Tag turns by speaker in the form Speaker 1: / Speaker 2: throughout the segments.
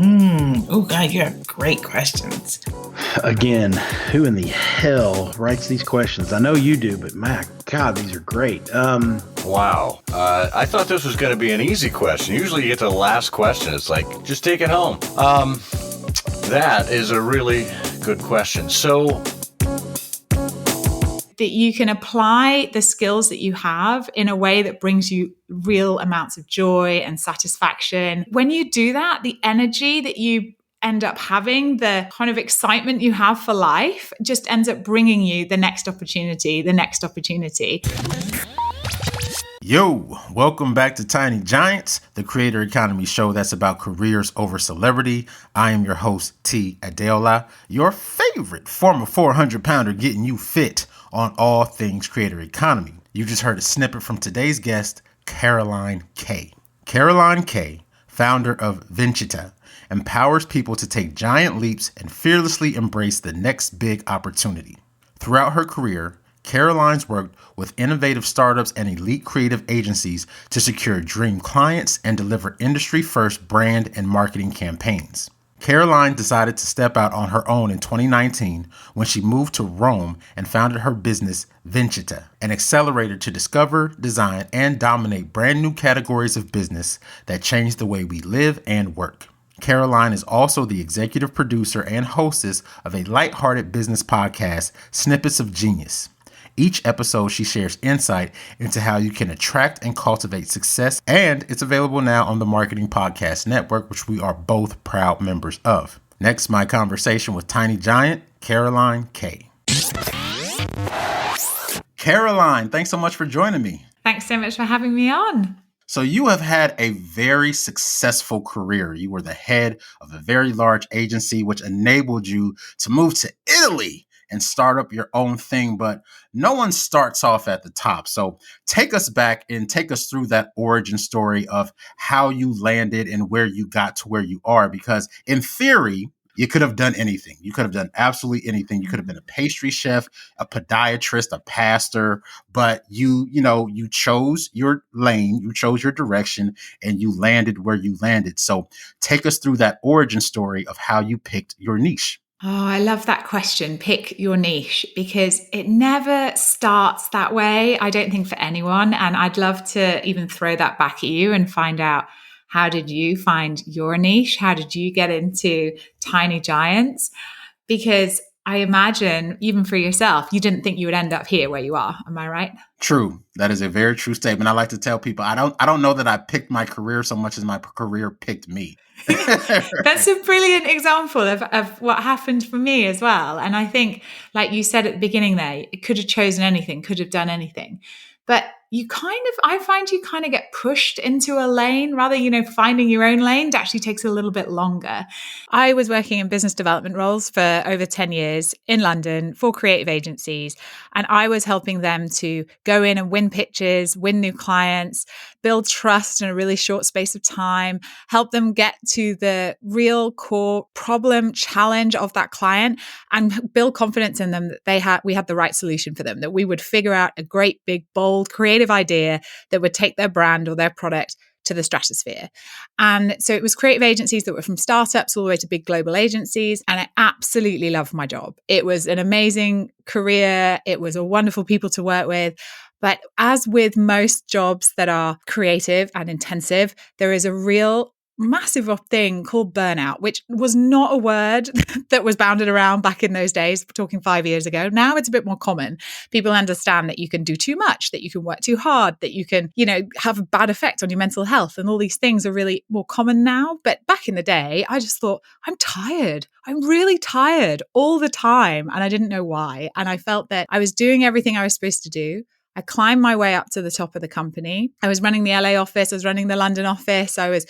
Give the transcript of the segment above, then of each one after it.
Speaker 1: Oh, God, you have great questions.
Speaker 2: Again, who in the hell writes these questions? I know you do, but my God, these are great.
Speaker 3: Wow. I thought this was going to be an easy question. Usually you get to the last question. It's like, just take it home. That is a really good question. So
Speaker 4: that you can apply the skills that you have in a way that brings you real amounts of joy and satisfaction. When you do that, the energy that you end up having, the kind of excitement you have for life, just ends up bringing you the next opportunity, the next opportunity.
Speaker 5: Yo, welcome back to Tiny Giants, the creator economy show that's about careers over celebrity. I am your host, T. Adeola, your favorite former 400-pounder getting you fit on all things creator economy. You just heard a snippet from today's guest, Caroline K. Caroline K, founder of Vincita, empowers people to take giant leaps and fearlessly embrace the next big opportunity. Throughout her career, Caroline's worked with innovative startups and elite creative agencies to secure dream clients and deliver industry-first brand and marketing campaigns. Caroline decided to step out on her own in 2019 when she moved to Rome and founded her business Vincita, an accelerator to discover, design, and dominate brand new categories of business that change the way we live and work. Caroline is also the executive producer and hostess of a lighthearted business podcast, Snippets of Genius. Each episode, she shares insight into how you can attract and cultivate success, and it's available now on the Marketing Podcast Network, which we are both proud members of. Next, my conversation with Tiny Giant, Caroline K. Caroline, thanks so much for joining me.
Speaker 4: Thanks so much for having me on.
Speaker 5: So you have had a very successful career. You were the head of a very large agency, which enabled you to move to Italy and start up your own thing, but no one starts off at the top. So take us back and take us through that origin story of how you landed and where you got to where you are, because in theory, you could have done anything. You could have done absolutely anything. You could have been a pastry chef, a podiatrist, a pastor, but you chose your lane, you chose your direction, and you landed where you landed. So take us through that origin story of how you picked your niche.
Speaker 4: Oh, I love that question, pick your niche, because it never starts that way, I don't think, for anyone. And I'd love to even throw that back at you and find out, how did you find your niche? How did you get into Tiny Giants? Because I imagine, even for yourself, you didn't think you would end up here where you are. Am I right?
Speaker 5: True. That is a very true statement. I like to tell people, I don't know that I picked my career so much as my career picked me.
Speaker 4: That's a brilliant example of what happened for me as well. And I think, like you said at the beginning there, it could have chosen anything, could have done anything. But I find you kind of get pushed into a lane rather, finding your own lane actually takes a little bit longer. I was working in business development roles for over 10 years in London for creative agencies. And I was helping them to go in and win pitches, win new clients, build trust in a really short space of time, help them get to the real core problem challenge of that client and build confidence in them that we had the right solution for them, that we would figure out a great, big, bold, creative idea that would take their brand or their product to the stratosphere. And so it was creative agencies that were from startups all the way to big global agencies. And I absolutely loved my job. It was an amazing career. It was a wonderful people to work with. But as with most jobs that are creative and intensive, there is a real massive thing called burnout, which was not a word that was bounded around back in those days, we're talking 5 years ago. Now it's a bit more common. People understand that you can do too much, that you can work too hard, that you can, have a bad effect on your mental health. And all these things are really more common now. But back in the day, I just thought, I'm tired. I'm really tired all the time. And I didn't know why. And I felt that I was doing everything I was supposed to do. I climbed my way up to the top of the company. I was running the LA office. I was running the London office. I was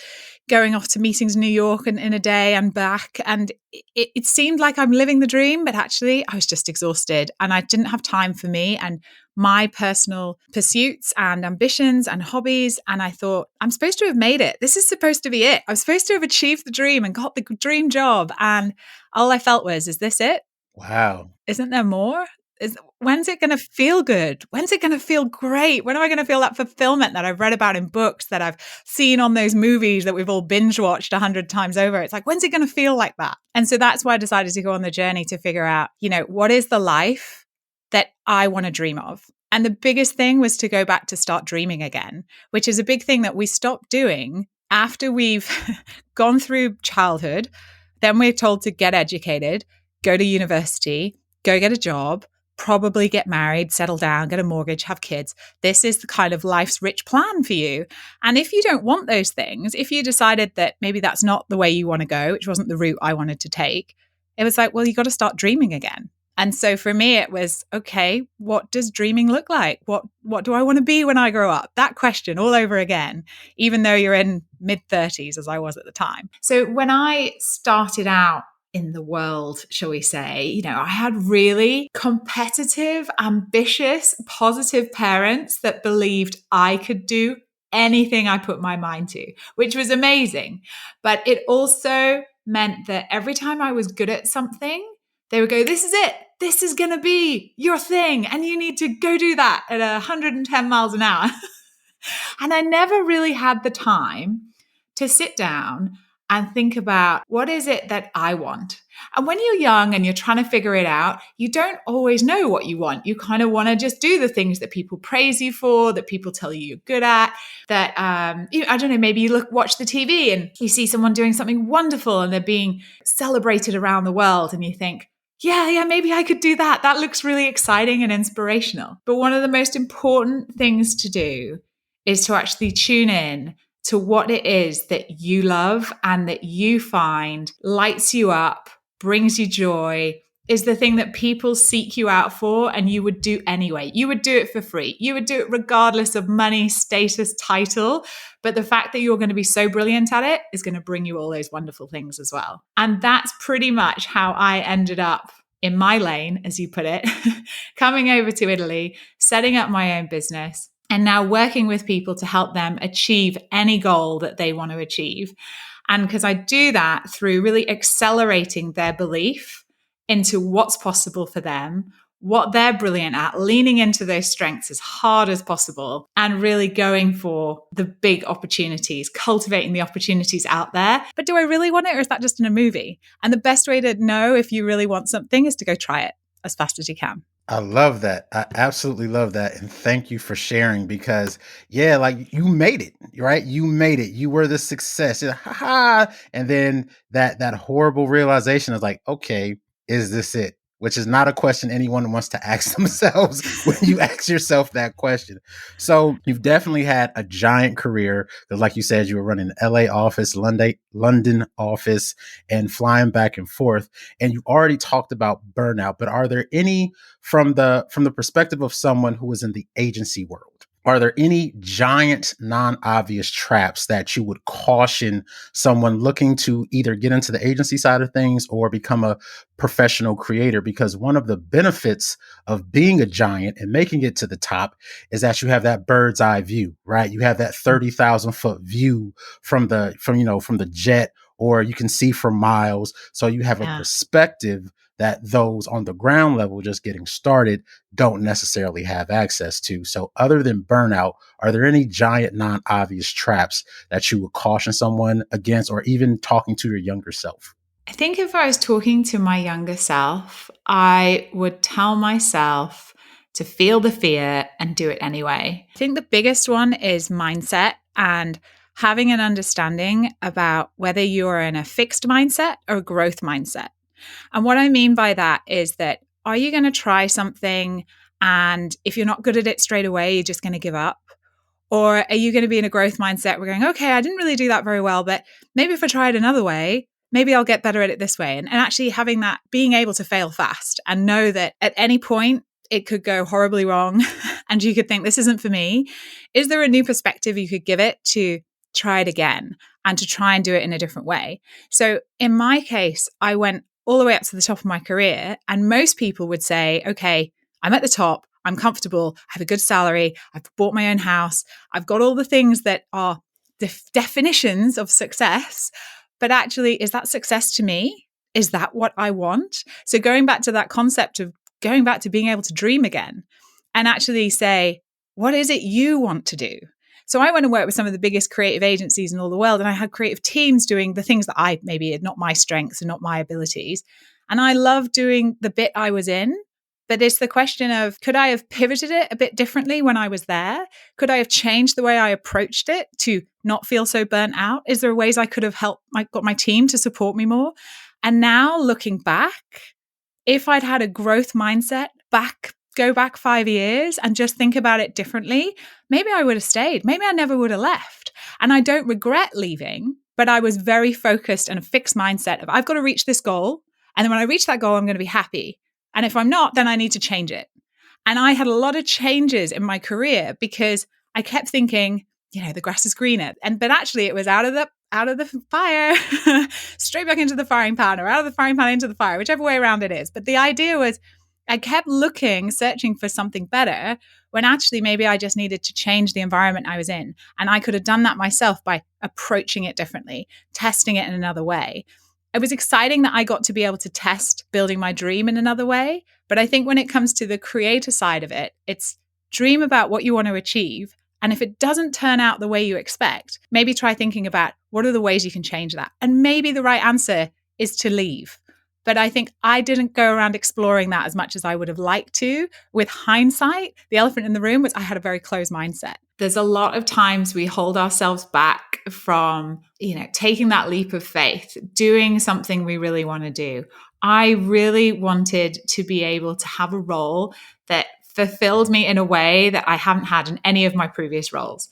Speaker 4: going off to meetings in New York and in a day and back. And it seemed like I'm living the dream, but actually I was just exhausted and I didn't have time for me and my personal pursuits and ambitions and hobbies. And I thought, I'm supposed to have made it. This is supposed to be it. I'm supposed to have achieved the dream and got the dream job. And all I felt was, is this it?
Speaker 5: Wow.
Speaker 4: Isn't there more? When's it going to feel good? When's it going to feel great? When am I going to feel that fulfillment that I've read about in books, that I've seen on those movies that we've all binge watched 100 times over? It's like, when's it going to feel like that? And so that's why I decided to go on the journey to figure out, what is the life that I want to dream of? And the biggest thing was to go back to start dreaming again, which is a big thing that we stop doing after we've gone through childhood. Then we're told to get educated, go to university, go get a job, probably get married, settle down, get a mortgage, have kids. This is the kind of life's rich plan for you. And if you don't want those things, if you decided that maybe that's not the way you want to go, which wasn't the route I wanted to take, it was like, well, you got to start dreaming again. And so for me, it was, okay, what does dreaming look like? What do I want to be when I grow up? That question all over again, even though you're in mid-30s, as I was at the time. So when I started out in the world, shall we say, I had really competitive, ambitious, positive parents that believed I could do anything I put my mind to, which was amazing. But it also meant that every time I was good at something, they would go, this is it. This is going to be your thing. And you need to go do that at 110 miles an hour. And I never really had the time to sit down and think about, what is it that I want? And when you're young and you're trying to figure it out, you don't always know what you want. You kind of want to just do the things that people praise you for, that people tell you you're good at, that, I don't know, maybe you watch the TV and you see someone doing something wonderful and they're being celebrated around the world and you think, yeah, maybe I could do that. That looks really exciting and inspirational. But one of the most important things to do is to actually tune in to what it is that you love and that you find lights you up, brings you joy, is the thing that people seek you out for and you would do anyway. You would do it for free. You would do it regardless of money, status, title. But the fact that you're going to be so brilliant at it is going to bring you all those wonderful things as well. And that's pretty much how I ended up in my lane, as you put it, coming over to Italy, setting up my own business, and now working with people to help them achieve any goal that they want to achieve. And because I do that through really accelerating their belief into what's possible for them, what they're brilliant at, leaning into those strengths as hard as possible, and really going for the big opportunities, cultivating the opportunities out there. But do I really want it, or is that just in a movie? And the best way to know if you really want something is to go try it as fast as you can.
Speaker 5: I love that. I absolutely love that. And thank you for sharing, because like you made it, right? You made it. You were the success. And then that horrible realization is like, okay, is this it? Which is not a question anyone wants to ask themselves when you ask yourself that question. So you've definitely had a giant career, because like you said, you were running an LA office, London office, and flying back and forth. And you already talked about burnout, but are there any, from the perspective of someone who is in the agency world, are there any giant non-obvious traps that you would caution someone looking to either get into the agency side of things or become a professional creator? Because one of the benefits of being a giant and making it to the top is that you have that bird's eye view, right? You have that 30,000 foot view from the jet, or you can see for miles. So you have a perspective that those on the ground level just getting started don't necessarily have access to. So other than burnout, are there any giant non-obvious traps that you would caution someone against, or even talking to your younger self?
Speaker 4: I think if I was talking to my younger self, I would tell myself to feel the fear and do it anyway. I think the biggest one is mindset and having an understanding about whether you're in a fixed mindset or a growth mindset. And what I mean by that is that, are you going to try something and if you're not good at it straight away, you're just going to give up? Or are you going to be in a growth mindset? We're going, okay, I didn't really do that very well, but maybe if I try it another way, maybe I'll get better at it this way. And actually having that, being able to fail fast and know that at any point it could go horribly wrong and you could think, this isn't for me. Is there a new perspective you could give it to try it again and to try and do it in a different way? So in my case, I went all the way up to the top of my career. And most people would say, okay, I'm at the top, I'm comfortable, I have a good salary, I've bought my own house, I've got all the things that are the definitions of success. But actually, is that success to me? Is that what I want? So going back to that concept of going back to being able to dream again and actually say, what is it you want to do? So I went and worked with some of the biggest creative agencies in all the world, and I had creative teams doing the things that I maybe are not my strengths and not my abilities. And I loved doing the bit I was in. But it's the question of, could I have pivoted it a bit differently when I was there? Could I have changed the way I approached it to not feel so burnt out? Is there ways I could have got my team to support me more? And now looking back, if I'd had a growth mindset go back 5 years and just think about it differently, maybe I would have stayed. Maybe I never would have left. And I don't regret leaving, but I was very focused and a fixed mindset of, I've got to reach this goal. And then when I reach that goal, I'm going to be happy. And if I'm not, then I need to change it. And I had a lot of changes in my career because I kept thinking, the grass is greener. But actually it was out of the fire, straight back into the frying pan, or out of the frying pan into the fire, whichever way around it is. But the idea was, I kept searching for something better, when actually maybe I just needed to change the environment I was in. And I could have done that myself by approaching it differently, testing it in another way. It was exciting that I got to be able to test building my dream in another way. But I think when it comes to the creator side of it, it's dream about what you want to achieve. And if it doesn't turn out the way you expect, maybe try thinking about what are the ways you can change that. And maybe the right answer is to leave. But I think I didn't go around exploring that as much as I would have liked to. With hindsight, the elephant in the room was I had a very closed mindset. There's a lot of times we hold ourselves back from, taking that leap of faith, doing something we really want to do. I really wanted to be able to have a role that fulfilled me in a way that I haven't had in any of my previous roles.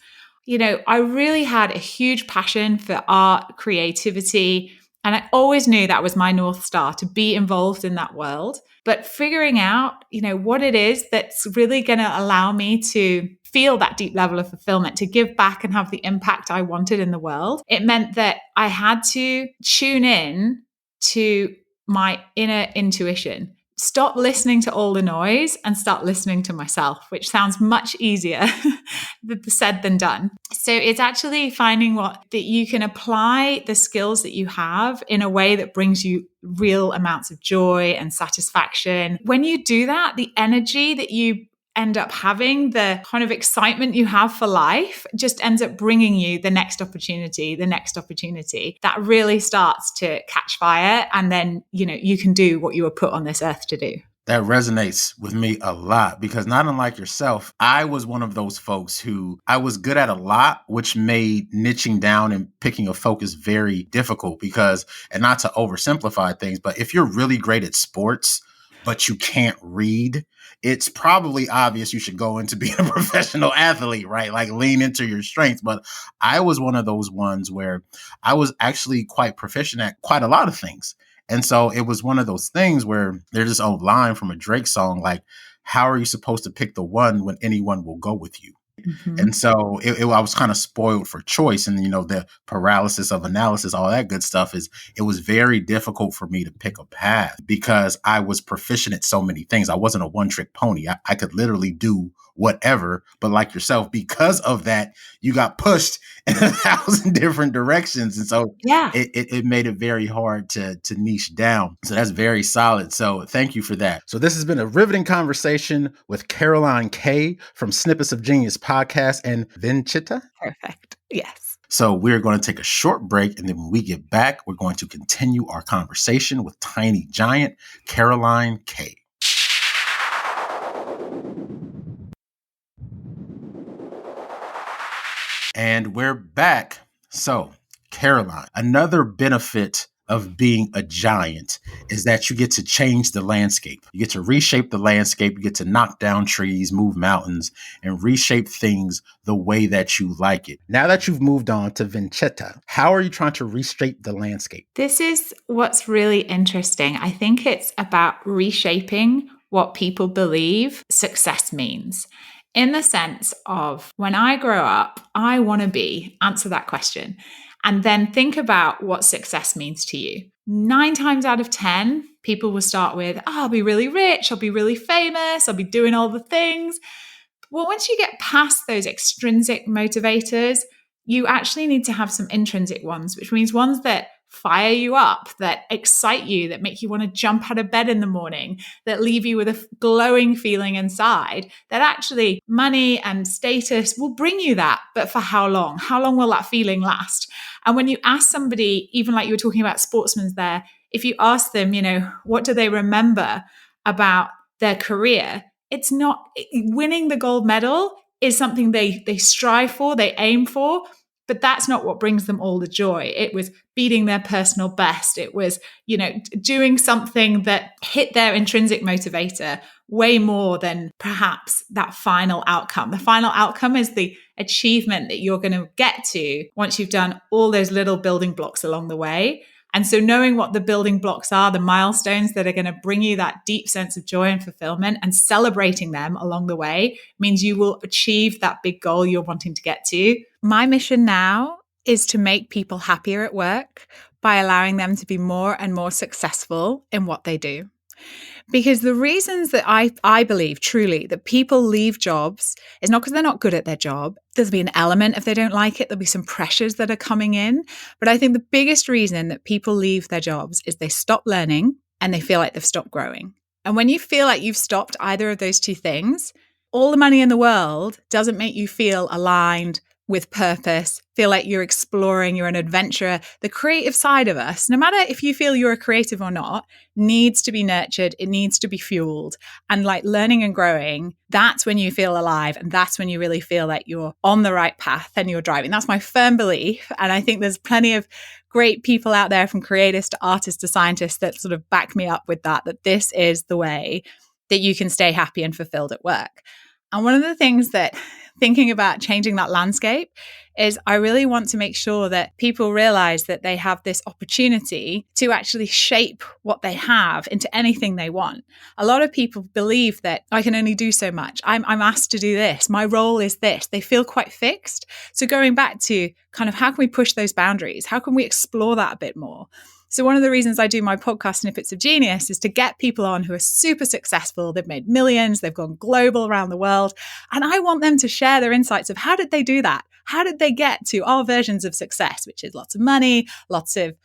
Speaker 4: I really had a huge passion for art, creativity, and I always knew that was my North Star, to be involved in that world. But figuring out, what it is that's really going to allow me to feel that deep level of fulfillment, to give back and have the impact I wanted in the world, it meant that I had to tune in to my inner intuition. Stop listening to all the noise and start listening to myself, which sounds much easier said than done. So it's actually finding that you can apply the skills that you have in a way that brings you real amounts of joy and satisfaction. When you do that, the energy that you end up having, the kind of excitement you have for life, just ends up bringing you the next opportunity that really starts to catch fire. And then, you can do what you were put on this earth to do.
Speaker 5: That resonates with me a lot, because not unlike yourself, I was one of those folks who I was good at a lot, which made niching down and picking a focus very difficult and not to oversimplify things, but if you're really great at sports, but you can't read, it's probably obvious you should go into being a professional athlete, right? Like lean into your strengths. But I was one of those ones where I was actually quite proficient at quite a lot of things. And so it was one of those things where there's this old line from a Drake song, like, how are you supposed to pick the one when anyone will go with you? Mm-hmm. And so I was kind of spoiled for choice, and, the paralysis of analysis, all that good stuff it was very difficult for me to pick a path because I was proficient at so many things. I wasn't a one-trick pony. I could literally do whatever, but like yourself, because of that, you got pushed in 1,000 different directions. And so it made it very hard to niche down. So that's very solid. So thank you for that. So this has been a riveting conversation with Caroline K from Snippets of Genius podcast and Vincita.
Speaker 4: Perfect. Yes.
Speaker 5: So we're going to take a short break, and then when we get back, we're going to continue our conversation with tiny giant Caroline K. And we're back. So, Caroline, another benefit of being a giant is that you get to change the landscape. You get to reshape the landscape. You get to knock down trees, move mountains, and reshape things the way that you like it. Now that you've moved on to Vincita, how are you trying to reshape the landscape?
Speaker 4: This is what's really interesting. I think it's about reshaping what people believe success means. In the sense of, when I grow up, I want to answer that question, and then think about what success means to you. 9 times out of 10, people will start with, I'll be really rich, I'll be really famous, I'll be doing all the things. Well, once you get past those extrinsic motivators, you actually need to have some intrinsic ones, which means ones that fire you up, that excite you, that make you want to jump out of bed in the morning, that leave you with a glowing feeling inside, that actually money and status will bring you that. But for how long? How long will that feeling last? And when you ask somebody, even like you were talking about sportsmen there, if you ask them, what do they remember about their career? It's not winning the gold medal is something they strive for, they aim for, but that's not what brings them all the joy. It was beating their personal best. It was, doing something that hit their intrinsic motivator way more than perhaps that final outcome. The final outcome is the achievement that you're going to get to once you've done all those little building blocks along the way. And so knowing what the building blocks are, the milestones that are going to bring you that deep sense of joy and fulfillment, and celebrating them along the way means you will achieve that big goal you're wanting to get to. My mission now is to make people happier at work by allowing them to be more and more successful in what they do. Because the reasons that I believe truly that people leave jobs is not because they're not good at their job. There'll be an element if they don't like it. There'll be some pressures that are coming in. But I think the biggest reason that people leave their jobs is they stop learning and they feel like they've stopped growing. And when you feel like you've stopped either of those two things, all the money in the world doesn't make you feel aligned with purpose, feel like you're exploring, you're an adventurer. The creative side of us, no matter if you feel you're a creative or not, needs to be nurtured. It needs to be fueled. And like learning and growing, that's when you feel alive. And that's when you really feel like you're on the right path and you're driving. That's my firm belief. And I think there's plenty of great people out there, from creators to artists to scientists, that sort of back me up with that this is the way that you can stay happy and fulfilled at work. And one of the things that thinking about changing that landscape is I really want to make sure that people realize that they have this opportunity to actually shape what they have into anything they want. A lot of people believe that I can only do so much. I'm asked to do this. My role is this. They feel quite fixed. So going back to kind of how can we push those boundaries? How can we explore that a bit more? So one of the reasons I do my podcast, Snippets of Genius, is to get people on who are super successful. They've made millions. They've gone global around the world. And I want them to share their insights of how did they do that? How did they get to our versions of success, which is lots of money, lots of,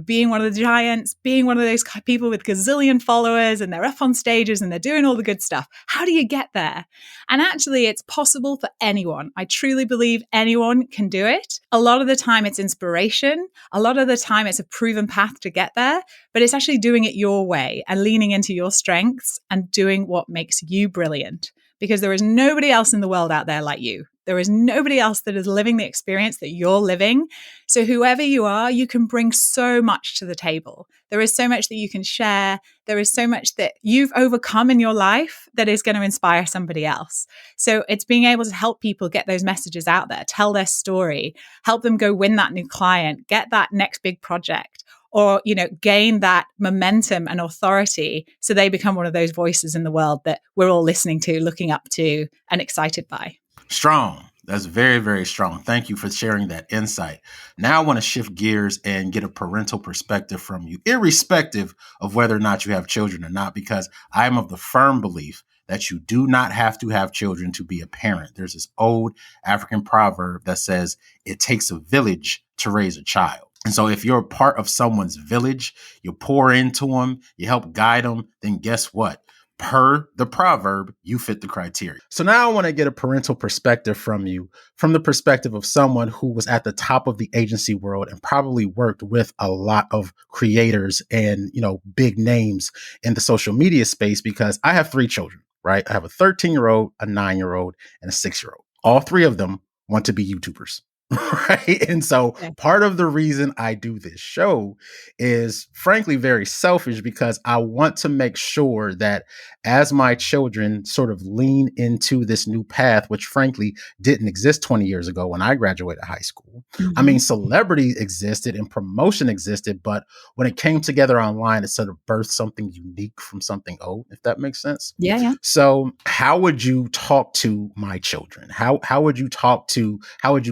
Speaker 4: being one of the giants, being one of those people with gazillion followers, and they're up on stages and they're doing all the good stuff. How do you get there? And actually, it's possible for anyone. I truly believe anyone can do it. A lot of the time it's inspiration. A lot of the time it's a proven path to get there, but it's actually doing it your way and leaning into your strengths and doing what makes you brilliant, because there is nobody else in the world out there like you. There is nobody else that is living the experience that you're living. So whoever you are, you can bring so much to the table. There is so much that you can share. There is so much that you've overcome in your life that is going to inspire somebody else. So it's being able to help people get those messages out there, tell their story, help them go win that new client, get that next big project, or, gain that momentum and authority so they become one of those voices in the world that we're all listening to, looking up to, and excited by.
Speaker 5: Strong. That's very, very strong. Thank you for sharing that insight. Now I want to shift gears and get a parental perspective from you, irrespective of whether or not you have children or not, because I am of the firm belief that you do not have to have children to be a parent. There's this old African proverb that says it takes a village to raise a child. And so if you're a part of someone's village, you pour into them, you help guide them, then guess what? Per the proverb, you fit the criteria. So now I want to get a parental perspective from you, from the perspective of someone who was at the top of the agency world and probably worked with a lot of creators and, big names in the social media space, because I have 3 children, right? I have a 13-year-old, a 9-year-old, and a 6-year-old. All 3 of them want to be YouTubers. Right. And so part of the reason I do this show is frankly very selfish, because I want to make sure that as my children sort of lean into this new path, which frankly didn't exist 20 years ago when I graduated high school. Mm-hmm. I mean, celebrity existed and promotion existed, but when it came together online, it sort of birthed something unique from something old, if that makes sense.
Speaker 4: Yeah.
Speaker 5: So how would you talk to my children? How would you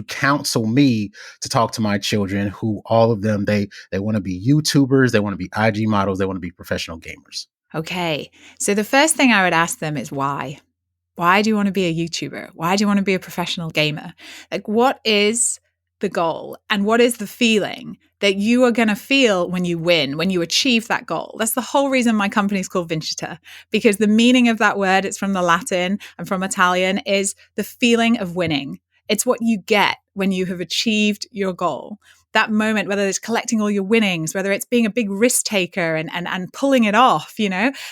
Speaker 5: counsel me to talk to my children, who all of them, they want to be YouTubers, they want to be IG models, they want to be professional gamers?
Speaker 4: Okay. So the first thing I would ask them is why? Why do you want to be a YouTuber? Why do you want to be a professional gamer? Like, what is the goal and what is the feeling that you are going to feel when you win, when you achieve that goal. That's the whole reason my company is called Vincita, because the meaning of that word, it's from the Latin and from Italian, is the feeling of winning. It's what you get when you have achieved your goal. That moment, whether it's collecting all your winnings, whether it's being a big risk taker and pulling it off,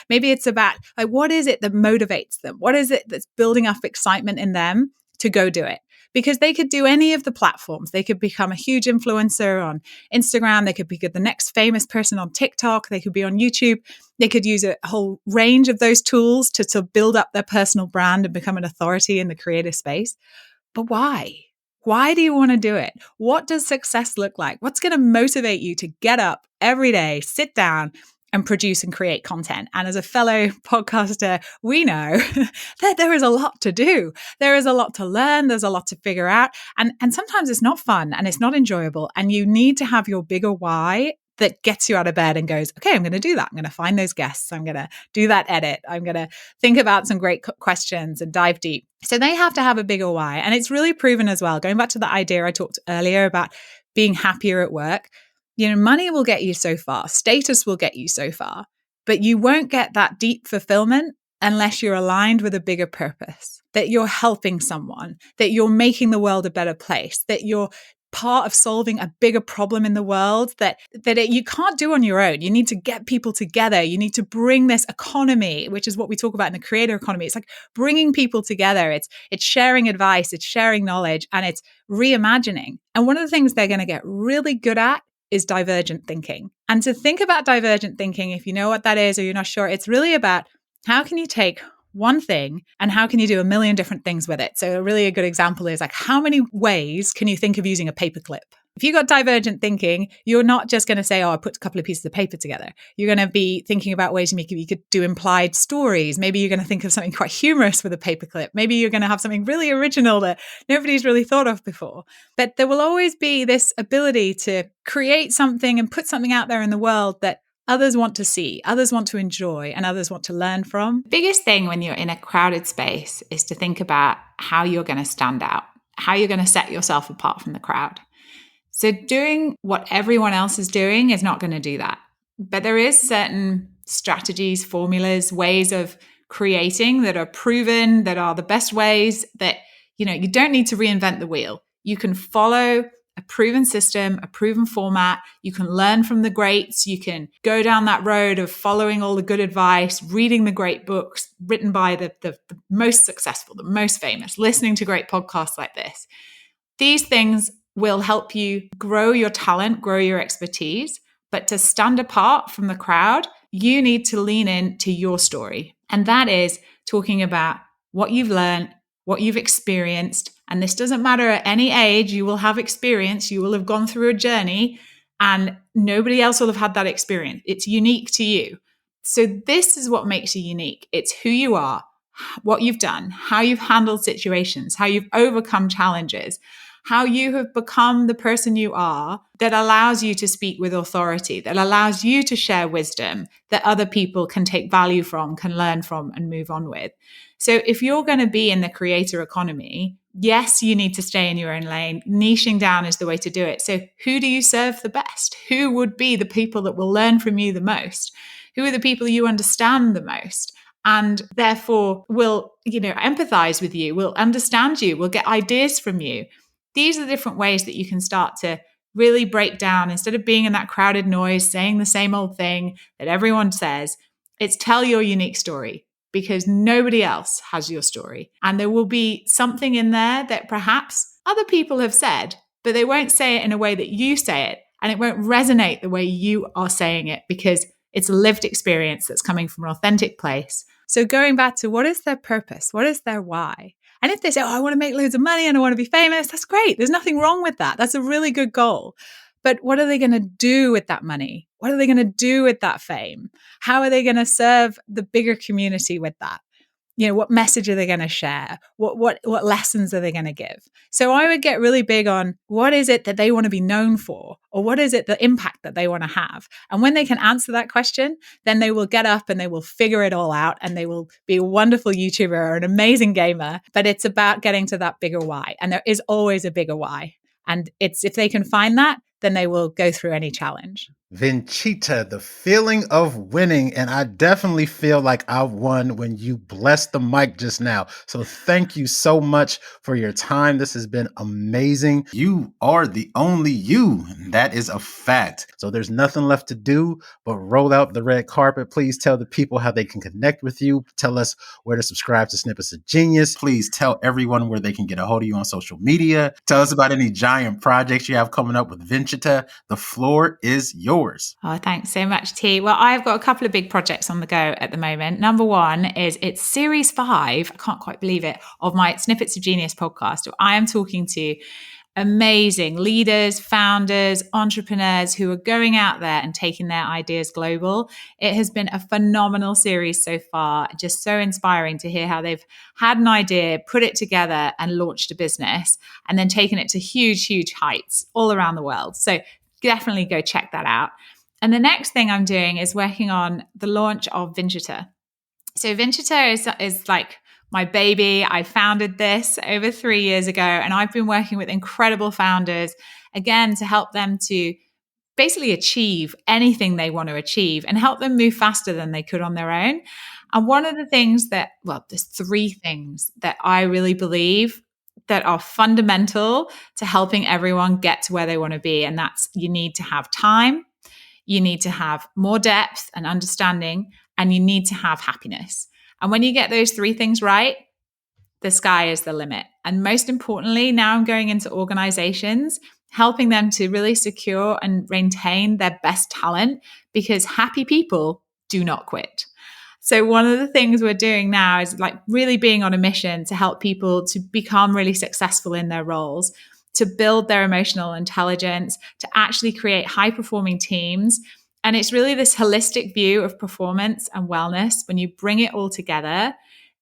Speaker 4: maybe it's about like, what is it that motivates them? What is it that's building up excitement in them to go do it? Because they could do any of the platforms. They could become a huge influencer on Instagram. They could be the next famous person on TikTok. They could be on YouTube. They could use a whole range of those tools to build up their personal brand and become an authority in the creative space. But why? Why do you want to do it? What does success look like? What's going to motivate you to get up every day, sit down, and produce and create content? And as a fellow podcaster, we know that there is a lot to do. There is a lot to learn. There's a lot to figure out. And sometimes it's not fun and it's not enjoyable. And you need to have your bigger why that gets you out of bed and goes, okay, I'm going to do that. I'm going to find those guests. I'm going to do that edit. I'm going to think about some great questions and dive deep. So they have to have a bigger why. And it's really proven as well. Going back to the idea I talked earlier about being happier at work, money will get you so far. Status will get you so far, but you won't get that deep fulfillment unless you're aligned with a bigger purpose, that you're helping someone, that you're making the world a better place, that you're part of solving a bigger problem in the world that you can't do on your own. You need to get people together. You need to bring this economy, which is what we talk about in the creator economy. It's like bringing people together. It's sharing advice, it's sharing knowledge, and it's reimagining. And one of the things they're going to get really good at is divergent thinking. And to think about divergent thinking, if you know what that is or you're not sure, it's really about how can you take one thing and how can you do a million different things with it? So a good example is like, how many ways can you think of using a paperclip? If you got divergent thinking, you're not just going to say, I put a couple of pieces of paper together. You're going to be thinking about ways you could do implied stories. Maybe you're going to think of something quite humorous with a paperclip. Maybe you're going to have something really original that nobody's really thought of before. But there will always be this ability to create something and put something out there in the world that others want to see, others want to enjoy, and others want to learn from. The biggest thing when you're in a crowded space is to think about how you're going to stand out, how you're going to set yourself apart from the crowd. So doing what everyone else is doing is not going to do that. But there is certain strategies, formulas, ways of creating that are proven, that are the best ways that, you don't need to reinvent the wheel. You can follow a proven system, a proven format. You can learn from the greats. You can go down that road of following all the good advice, reading the great books written by the most successful, the most famous, listening to great podcasts like this. These things will help you grow your talent, grow your expertise. But to stand apart from the crowd, you need to lean into your story. And that is talking about what you've learned, what you've experienced. And this doesn't matter at any age. You will have experience. You will have gone through a journey and nobody else will have had that experience. It's unique to you. So this is what makes you unique. It's who you are, what you've done, how you've handled situations, how you've overcome challenges, how you have become the person you are that allows you to speak with authority, that allows you to share wisdom that other people can take value from, can learn from, and move on with. So if you're going to be in the creator economy, yes, you need to stay in your own lane. Niching down is the way to do it. So who do you serve the best? Who would be the people that will learn from you the most? Who are the people you understand the most? And therefore will, empathize with you, will understand you, will get ideas from you. These are the different ways that you can start to really break down. Instead of being in that crowded noise, saying the same old thing that everyone says, it's tell your unique story, because nobody else has your story. And there will be something in there that perhaps other people have said, but they won't say it in a way that you say it. And it won't resonate the way you are saying it, because it's a lived experience that's coming from an authentic place. So going back to what is their purpose? What is their why? And if they say, I want to make loads of money and I want to be famous, that's great. There's nothing wrong with that. That's a really good goal. But what are they going to do with that money? What are they going to do with that fame? How are they going to serve the bigger community with that? What message are they going to share? What lessons are they going to give? So I would get really big on what is it that they want to be known for, or what is it the impact that they want to have? And when they can answer that question, then they will get up and they will figure it all out and they will be a wonderful YouTuber or an amazing gamer. But it's about getting to that bigger why. And there is always a bigger why. And it's if they can find that, then they will go through any challenge.
Speaker 5: Vincita, the feeling of winning. And I definitely feel like I won when you blessed the mic just now. So thank you so much for your time. This has been amazing. You are the only you. And that is a fact. So there's nothing left to do but roll out the red carpet. Please tell the people how they can connect with you. Tell us where to subscribe to Snippets of Genius. Please tell everyone where they can get a hold of you on social media. Tell us about any giant projects you have coming up with Vincita. The floor is yours.
Speaker 4: Oh, thanks so much, T. Well, I've got a couple of big projects on the go at the moment. Number one is it's series 5, I can't quite believe it, of my Snippets of Genius podcast. I am talking to amazing leaders, founders, entrepreneurs who are going out there and taking their ideas global. It has been a phenomenal series so far, just so inspiring to hear how they've had an idea, put it together and launched a business and then taken it to huge, huge heights all around the world. So definitely go check that out. And the next thing I'm doing is working on the launch of Vincita. So Vincita is like my baby. I founded this over 3 years ago, and I've been working with incredible founders, again, to help them to basically achieve anything they want to achieve and help them move faster than they could on their own. And one of the things there's 3 things that I really believe that are fundamental to helping everyone get to where they want to be. And that's you need to have time, you need to have more depth and understanding, and you need to have happiness. And when you get those 3 things right, the sky is the limit. And most importantly, now I'm going into organizations, helping them to really secure and maintain their best talent, because happy people do not quit. So one of the things we're doing now is like really being on a mission to help people to become really successful in their roles, to build their emotional intelligence, to actually create high-performing teams. And it's really this holistic view of performance and wellness. When you bring it all together,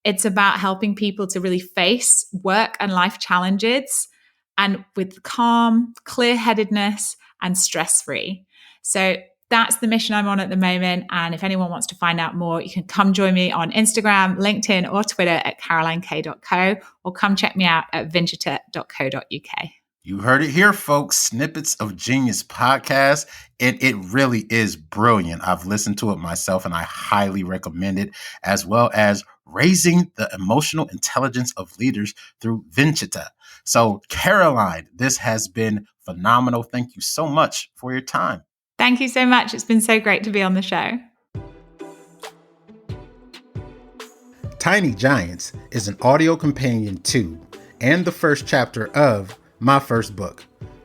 Speaker 4: it's about helping people to really face work and life challenges and with calm, clear-headedness, and stress-free. So that's the mission I'm on at the moment. And if anyone wants to find out more, you can come join me on Instagram, LinkedIn, or Twitter at carolinek.co, or come check me out at vincita.co.uk.
Speaker 5: You heard it here, folks. Snippets of Genius podcast. It really is brilliant. I've listened to it myself and I highly recommend it, as well as raising the emotional intelligence of leaders through Vincita. So, Caroline, this has been phenomenal. Thank you so much for your time.
Speaker 4: Thank you so much. It's been so great to be on the show.
Speaker 5: Tiny Giants is an audio companion to and the first chapter of my first book,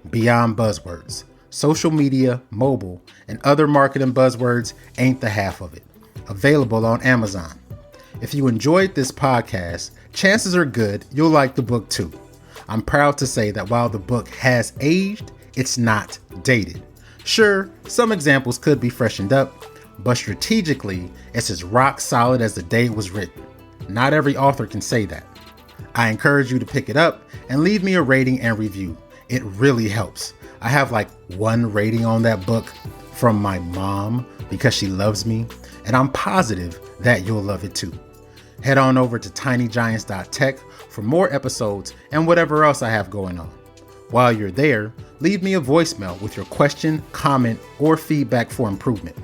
Speaker 5: Beyond Buzzwords. Social media, mobile, and other marketing buzzwords ain't the half of it. Available on Amazon. If you enjoyed this podcast, chances are good you'll like the book too. I'm proud to say that while the book has aged, it's not dated. Sure, some examples could be freshened up, but strategically, it's as rock solid as the day it was written. Not every author can say that. I encourage you to pick it up and leave me a rating and review. It really helps. I have like 1 rating on that book from my mom because she loves me, and I'm positive that you'll love it too. Head on over to tinygiants.tech for more episodes and whatever else I have going on. While you're there, leave me a voicemail with your question, comment, or feedback for improvement.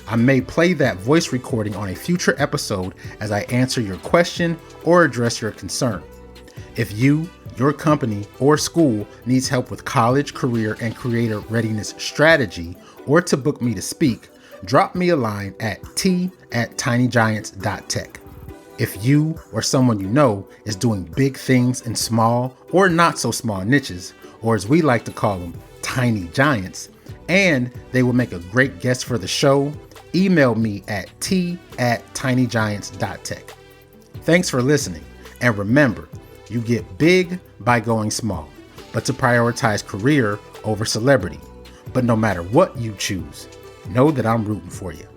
Speaker 5: I may play that voice recording on a future episode as I answer your question or address your concern. If you, your company, or school needs help with college, career, and creator readiness strategy, or to book me to speak, drop me a line at t@tinygiants.tech. If you or someone you know is doing big things in small or not so small niches, or as we like to call them, tiny giants, and they will make a great guest for the show, email me at t@tinygiants.tech. Thanks for listening, and remember, you get big by going small, but to prioritize career over celebrity. But no matter what you choose, know that I'm rooting for you.